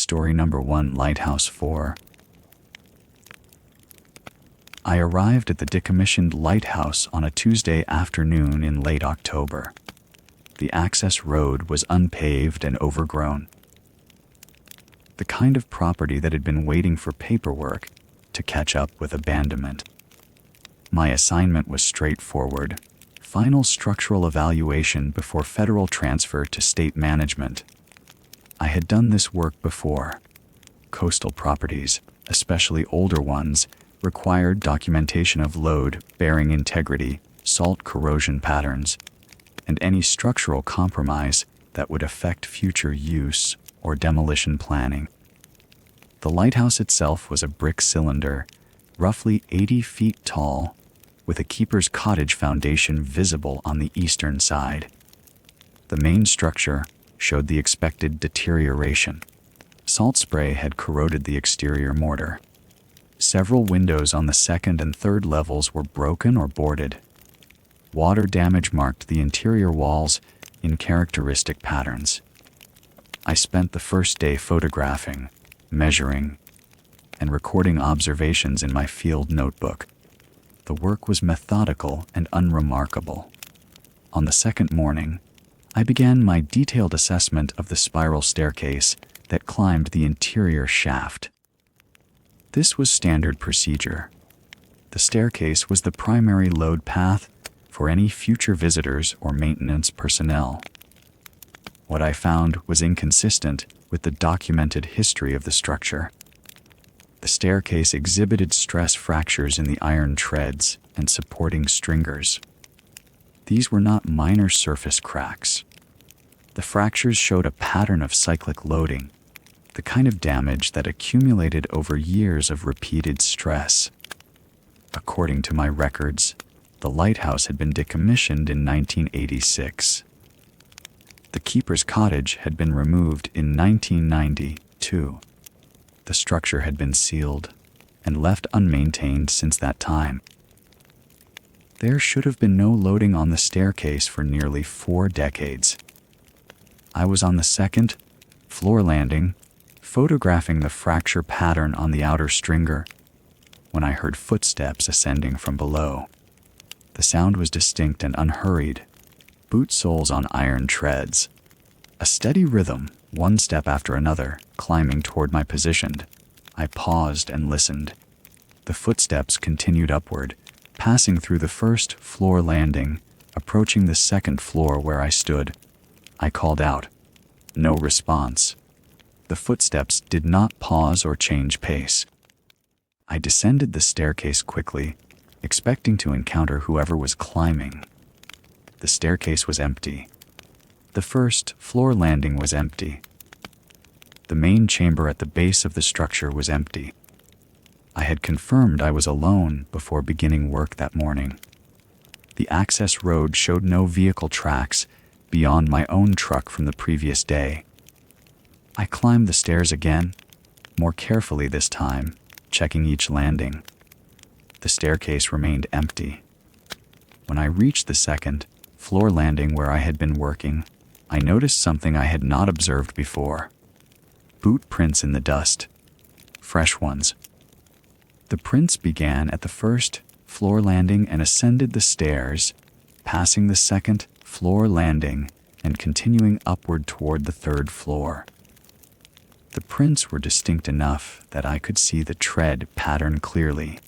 Story number 1, Lighthouse 4. I arrived at the decommissioned Lighthouse on a Tuesday afternoon in late October. The access road was unpaved and overgrown. The kind of property that had been waiting for paperwork to catch up with abandonment. My assignment was straightforward: final structural evaluation before federal transfer to state management. I had done this work before. Coastal properties, especially older ones, required documentation of load, bearing integrity, salt corrosion patterns, and any structural compromise that would affect future use or demolition planning. The lighthouse itself was a brick cylinder, roughly 80 feet tall, with a keeper's cottage foundation visible on the eastern side. The main structure showed the expected deterioration. Salt spray had corroded the exterior mortar. Several windows on the second and third levels were broken or boarded. Water damage marked the interior walls in characteristic patterns. I spent the first day photographing, measuring, and recording observations in my field notebook. The work was methodical and unremarkable. On the second morning, I began my detailed assessment of the spiral staircase that climbed the interior shaft. This was standard procedure. The staircase was the primary load path for any future visitors or maintenance personnel. What I found was inconsistent with the documented history of the structure. The staircase exhibited stress fractures in the iron treads and supporting stringers. These were not minor surface cracks. The fractures showed a pattern of cyclic loading, the kind of damage that accumulated over years of repeated stress. According to my records, the lighthouse had been decommissioned in 1986. The keeper's cottage had been removed in 1992. The structure had been sealed and left unmaintained since that time. There should have been no loading on the staircase for nearly 4 decades. I was on the second floor landing, photographing the fracture pattern on the outer stringer, when I heard footsteps ascending from below. The sound was distinct and unhurried, boot soles on iron treads. A steady rhythm, one step after another, climbing toward my position. I paused and listened. The footsteps continued upward, passing through the first floor landing, approaching the second floor where I stood. I called out. No response. The footsteps did not pause or change pace. I descended the staircase quickly, expecting to encounter whoever was climbing. The staircase was empty. The first floor landing was empty. The main chamber at the base of the structure was empty. I had confirmed I was alone before beginning work that morning. The access road showed no vehicle tracks beyond my own truck from the previous day. I climbed the stairs again, more carefully this time, checking each landing. The staircase remained empty. When I reached the second floor landing where I had been working, I noticed something I had not observed before. Boot prints in the dust. Fresh ones. The prints began at the first floor landing and ascended the stairs, passing the second floor landing and continuing upward toward the third floor. The prints were distinct enough that I could see the tread pattern clearly.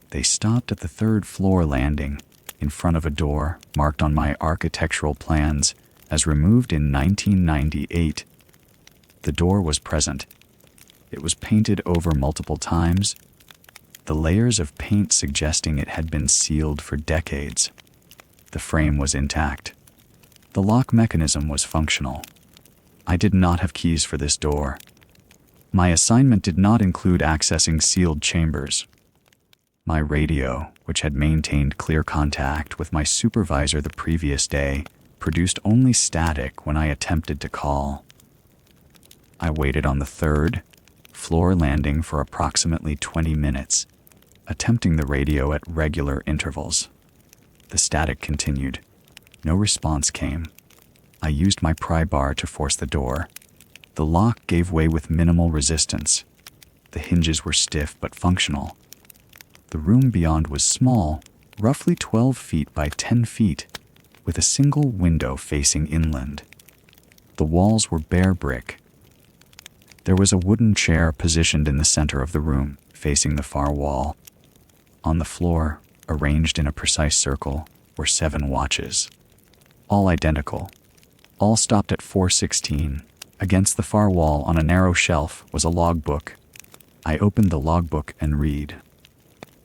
They stopped at the third floor landing, in front of a door marked on my architectural plans as removed in 1998. The door was present. It was painted over multiple times, the layers of paint suggesting it had been sealed for decades. The frame was intact. The lock mechanism was functional. I did not have keys for this door. My assignment did not include accessing sealed chambers. My radio, which had maintained clear contact with my supervisor the previous day, produced only static when I attempted to call. I waited on the third floor landing for approximately 20 minutes, attempting the radio at regular intervals. The static continued. No response came. I used my pry bar to force the door. The lock gave way with minimal resistance. The hinges were stiff but functional. The room beyond was small, roughly 12 feet by 10 feet, with a single window facing inland. The walls were bare brick. There was a wooden chair positioned in the center of the room, facing the far wall. On the floor, arranged in a precise circle, were 7 watches. All identical. All stopped at 4:16. Against the far wall on a narrow shelf was a logbook. I opened the logbook and read.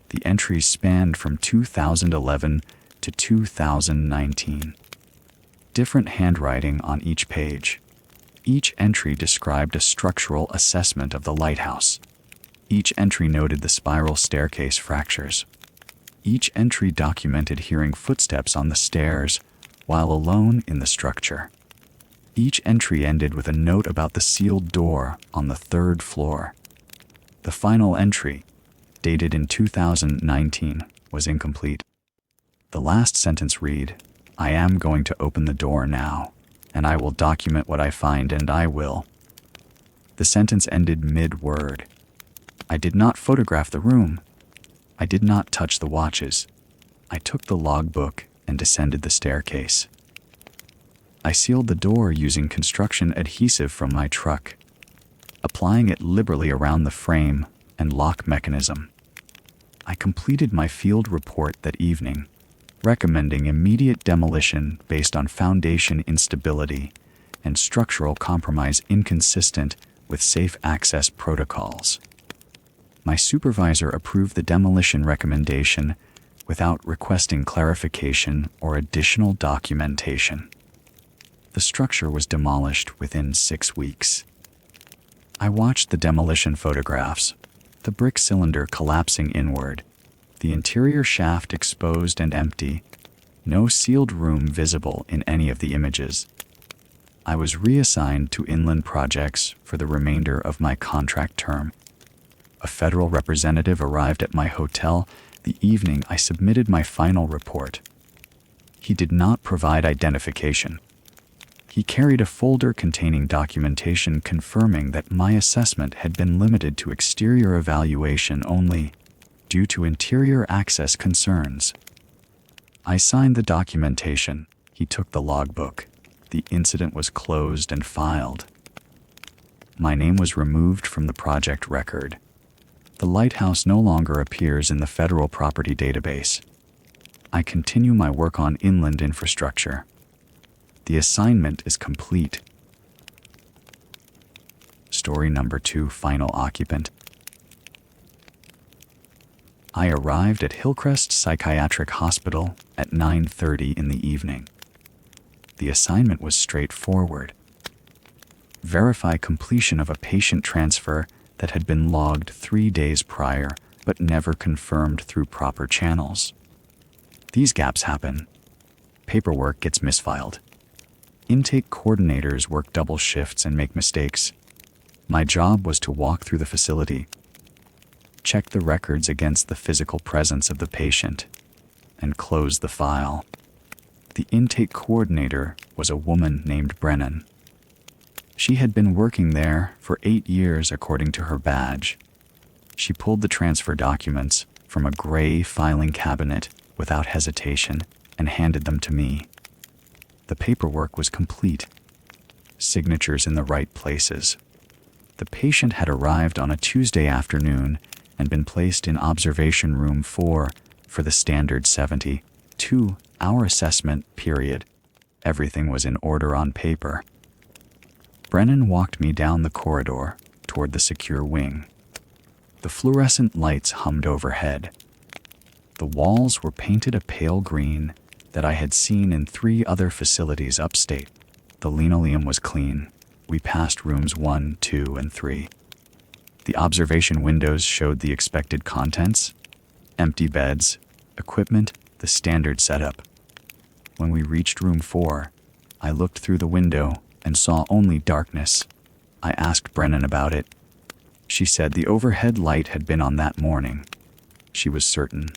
The entries spanned from 2011 to 2019. Different handwriting on each page. Each entry described a structural assessment of the lighthouse. Each entry noted the spiral staircase fractures. Each entry documented hearing footsteps on the stairs while alone in the structure. Each entry ended with a note about the sealed door on the 3rd floor. The final entry, dated in 2019, was incomplete. The last sentence read, "I am going to open the door now, and I will document what I find, and I will." The sentence ended mid-word. I did not photograph the room. I did not touch the watches. I took the logbook and descended the staircase. I sealed the door using construction adhesive from my truck, applying it liberally around the frame and lock mechanism. I completed my field report that evening, recommending immediate demolition based on foundation instability and structural compromise inconsistent with safe access protocols. My supervisor approved the demolition recommendation without requesting clarification or additional documentation. The structure was demolished within 6 weeks. I watched the demolition photographs, the brick cylinder collapsing inward, the interior shaft exposed and empty, no sealed room visible in any of the images. I was reassigned to inland projects for the remainder of my contract term. A federal representative arrived at my hotel the evening I submitted my final report. He did not provide identification. He carried a folder containing documentation confirming that my assessment had been limited to exterior evaluation only, due to interior access concerns. I signed the documentation. He took the logbook. The incident was closed and filed. My name was removed from the project record. The lighthouse no longer appears in the federal property database. I continue my work on inland infrastructure. The assignment is complete. Story number 2, Final Occupant. I arrived at Hillcrest Psychiatric Hospital at 9:30 in the evening. The assignment was straightforward. Verify completion of a patient transfer that had been logged 3 days prior but never confirmed through proper channels. These gaps happen. Paperwork gets misfiled. Intake coordinators work double shifts and make mistakes. My job was to walk through the facility, check the records against the physical presence of the patient, and close the file. The intake coordinator was a woman named Brennan. She had been working there for 8 years according to her badge. She pulled the transfer documents from a gray filing cabinet without hesitation and handed them to me. The paperwork was complete. Signatures in the right places. The patient had arrived on a Tuesday afternoon and been placed in observation room 4 for the standard 72-hour assessment period. Everything was in order on paper. Brennan walked me down the corridor toward the secure wing. The fluorescent lights hummed overhead. The walls were painted a pale green that I had seen in 3 other facilities upstate. The linoleum was clean. We passed rooms 1, 2, and 3. The observation windows showed the expected contents: empty beds, equipment, the standard setup. When we reached room 4, I looked through the window and saw only darkness. I asked Brennan about it. She said the overhead light had been on that morning. She was certain.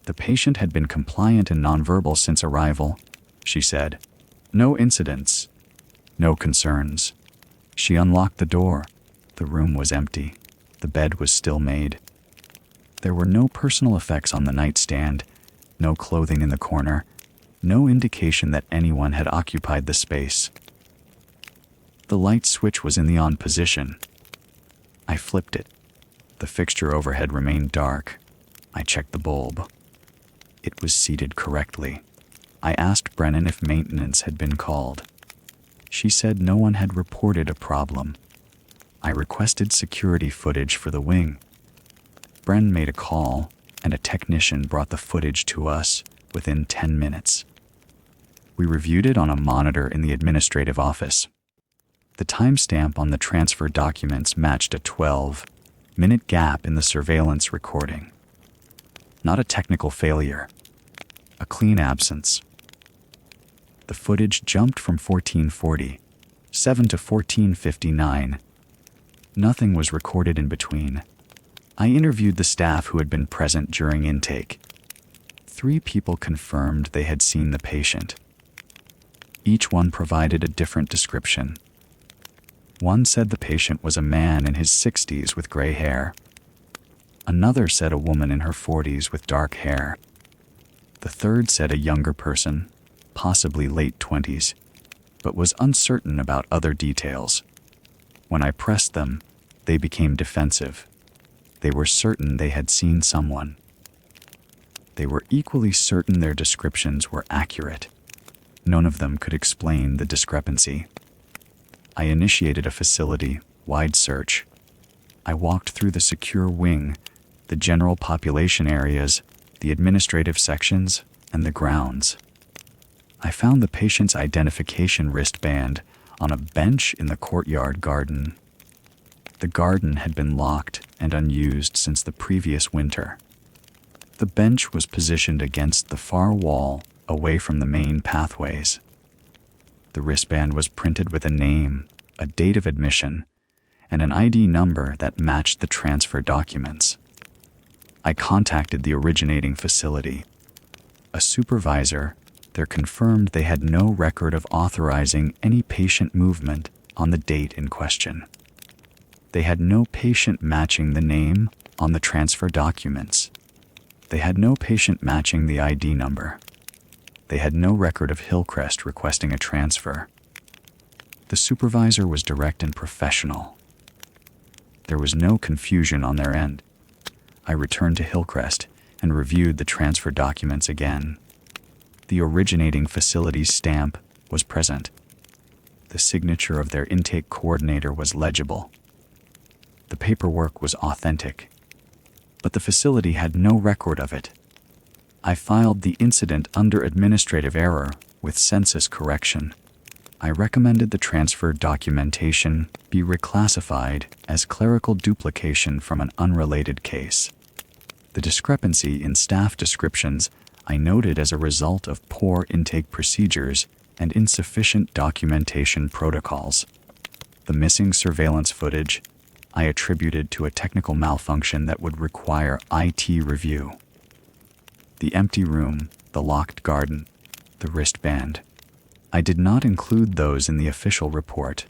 The patient had been compliant and nonverbal since arrival, she said. No incidents. No concerns. She unlocked the door. The room was empty. The bed was still made. There were no personal effects on the nightstand, no clothing in the corner, no indication that anyone had occupied the space. The light switch was in the on position. I flipped it. The fixture overhead remained dark. I checked the bulb. It was seated correctly. I asked Brennan if maintenance had been called. She said no one had reported a problem. I requested security footage for the wing. Bren made a call, and a technician brought the footage to us within 10 minutes. We reviewed it on a monitor in the administrative office. The timestamp on the transfer documents matched a 12-minute gap in the surveillance recording. Not a technical failure, a clean absence. The footage jumped from 14:47 to 14:59. Nothing was recorded in between. I interviewed the staff who had been present during intake. 3 people confirmed they had seen the patient. Each one provided a different description. One said the patient was a man in his 60s with gray hair. Another said a woman in her 40s with dark hair. The third said a younger person, possibly late 20s, but was uncertain about other details. When I pressed them, they became defensive. They were certain they had seen someone. They were equally certain their descriptions were accurate. None of them could explain the discrepancy. I initiated a facility-wide search. I walked through the secure wing, the general population areas, the administrative sections, and the grounds. I found the patient's identification wristband on a bench in the courtyard garden. The garden had been locked and unused since the previous winter. The bench was positioned against the far wall, away from the main pathways. The wristband was printed with a name, a date of admission, and an ID number that matched the transfer documents. I contacted the originating facility. A supervisor there confirmed they had no record of authorizing any patient movement on the date in question. They had no patient matching the name on the transfer documents. They had no patient matching the ID number. They had no record of Hillcrest requesting a transfer. The supervisor was direct and professional. There was no confusion on their end. I returned to Hillcrest and reviewed the transfer documents again. The originating facility's stamp was present. The signature of their intake coordinator was legible. The paperwork was authentic, but the facility had no record of it. I filed the incident under administrative error with census correction. I recommended the transfer documentation be reclassified as clerical duplication from an unrelated case. The discrepancy in staff descriptions I noted as a result of poor intake procedures and insufficient documentation protocols. The missing surveillance footage I attributed to a technical malfunction that would require IT review. The empty room, the locked garden, the wristband. I did not include those in the official report.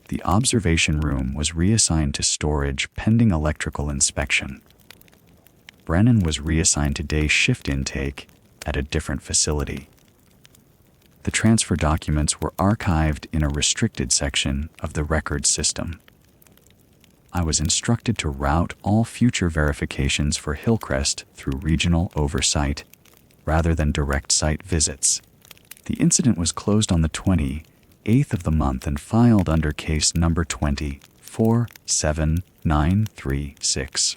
The observation room was reassigned to storage pending electrical inspection. Brennan was reassigned to day shift intake at a different facility. The transfer documents were archived in a restricted section of the records system. I was instructed to route all future verifications for Hillcrest through regional oversight, rather than direct site visits. The incident was closed on the 28th of the month and filed under case number 2479936.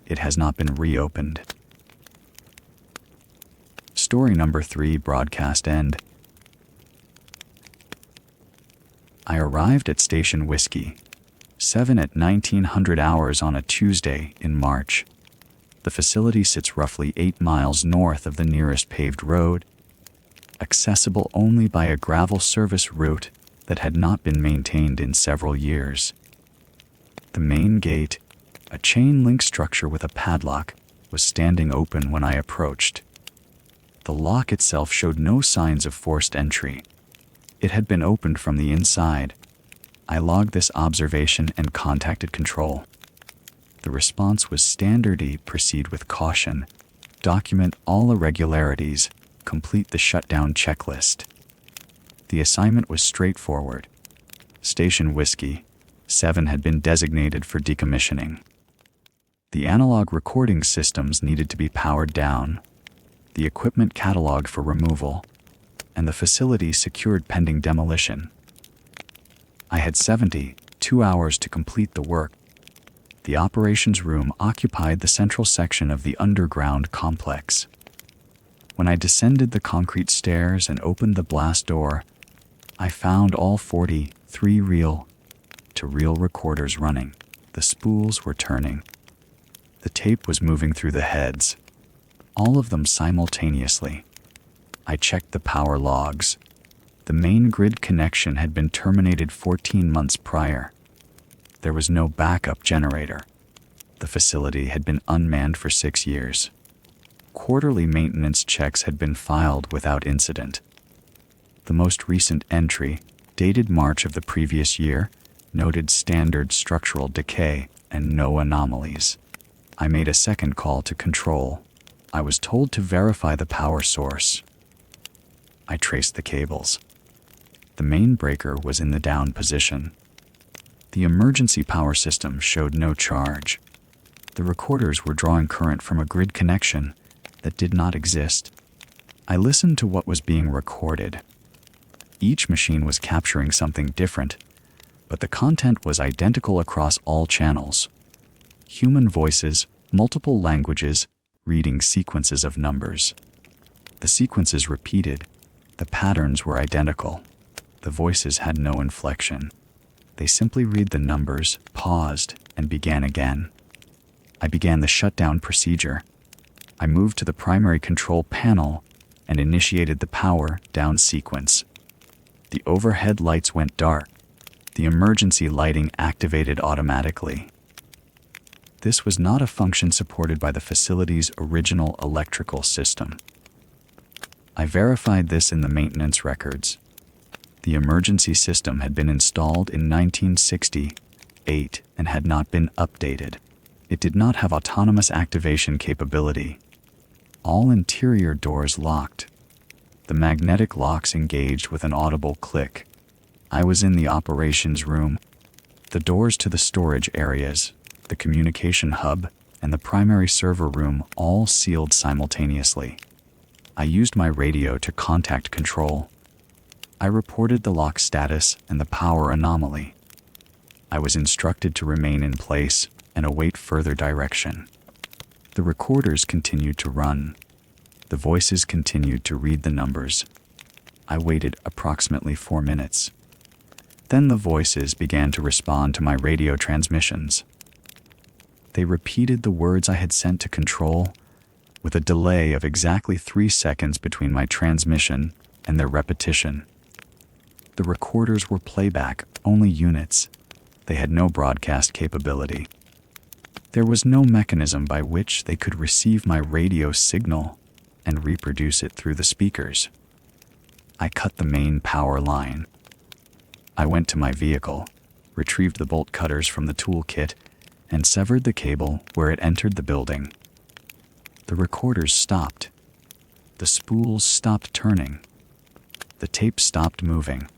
It has not been reopened. Story number 3, broadcast end. I arrived at Station Whiskey 7 at 1900 hours on a Tuesday in March. The facility sits roughly 8 miles north of the nearest paved road, accessible only by a gravel service route that had not been maintained in several years. The main gate, a chain-link structure with a padlock, was standing open when I approached. The lock itself showed no signs of forced entry. It had been opened from the inside. I logged this observation and contacted control. The response was standard: proceed with caution, document all irregularities, complete the shutdown checklist. The assignment was straightforward. Station Whiskey 7 had been designated for decommissioning. The analog recording systems needed to be powered down, the equipment cataloged for removal, and the facility secured pending demolition. I had 72 hours to complete the work. The operations room occupied the central section of the underground complex. When I descended the concrete stairs and opened the blast door, I found all 43 reel-to-reel recorders running. The spools were turning. The tape was moving through the heads, all of them simultaneously. I checked the power logs. The main grid connection had been terminated 14 months prior. There was no backup generator. The facility had been unmanned for 6 years. Quarterly maintenance checks had been filed without incident. The most recent entry, dated March of the previous year, noted standard structural decay and no anomalies. I made a second call to control. I was told to verify the power source. I traced the cables. The main breaker was in the down position. The emergency power system showed no charge. The recorders were drawing current from a grid connection that did not exist. I listened to what was being recorded. Each machine was capturing something different, but the content was identical across all channels. Human voices, multiple languages, reading sequences of numbers. The sequences repeated. The patterns were identical. The voices had no inflection. They simply read the numbers, paused, and began again. I began the shutdown procedure. I moved to the primary control panel and initiated the power down sequence. The overhead lights went dark. The emergency lighting activated automatically. This was not a function supported by the facility's original electrical system. I verified this in the maintenance records. The emergency system had been installed in 1968 and had not been updated. It did not have autonomous activation capability. All interior doors locked. The magnetic locks engaged with an audible click. I was in the operations room. The doors to the storage areas, the communication hub, and the primary server room all sealed simultaneously. I used my radio to contact control. I reported the lock status and the power anomaly. I was instructed to remain in place and await further direction. The recorders continued to run. The voices continued to read the numbers. I waited approximately 4 minutes. Then the voices began to respond to my radio transmissions. They repeated the words I had sent to control, with a delay of exactly 3 seconds between my transmission and their repetition. The recorders were playback-only units. They had no broadcast capability. There was no mechanism by which they could receive my radio signal and reproduce it through the speakers. I cut the main power line. I went to my vehicle, retrieved the bolt cutters from the toolkit, and severed the cable where it entered the building. The recorders stopped. The spools stopped turning. The tape stopped moving.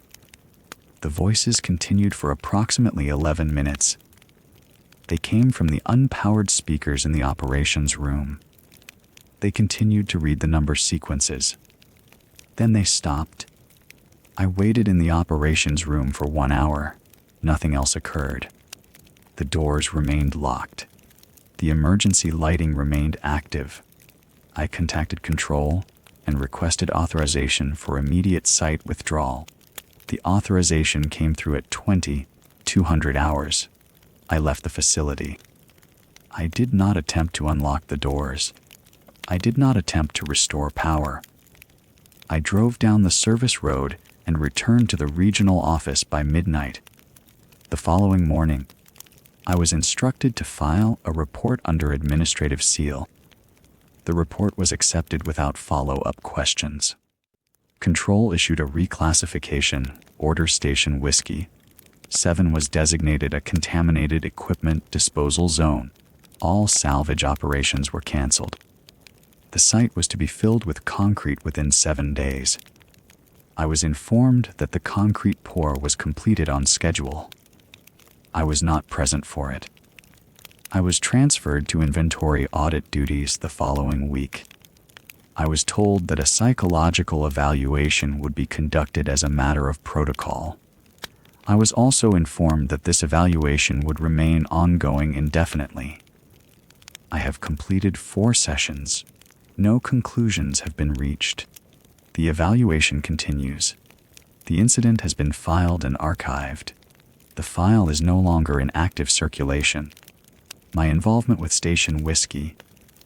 The voices continued for approximately 11 minutes. They came from the unpowered speakers in the operations room. They continued to read the number sequences. Then they stopped. I waited in the operations room for 1 hour. Nothing else occurred. The doors remained locked. The emergency lighting remained active. I contacted control and requested authorization for immediate site withdrawal. The authorization came through at 200 hours. I left the facility. I did not attempt to unlock the doors. I did not attempt to restore power. I drove down the service road and returned to the regional office by midnight. The following morning, I was instructed to file a report under administrative seal. The report was accepted without follow-up questions. Control issued a reclassification, Order Station Whiskey 7 was designated a contaminated equipment disposal zone. All salvage operations were canceled. The site was to be filled with concrete within 7 days. I was informed that the concrete pour was completed on schedule. I was not present for it. I was transferred to inventory audit duties the following week. I was told that a psychological evaluation would be conducted as a matter of protocol. I was also informed that this evaluation would remain ongoing indefinitely. I have completed 4 sessions. No conclusions have been reached. The evaluation continues. The incident has been filed and archived. The file is no longer in active circulation. My involvement with Station Whiskey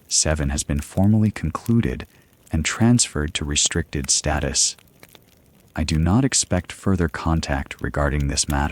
7 has been formally concluded and transferred to restricted status. I do not expect further contact regarding this matter.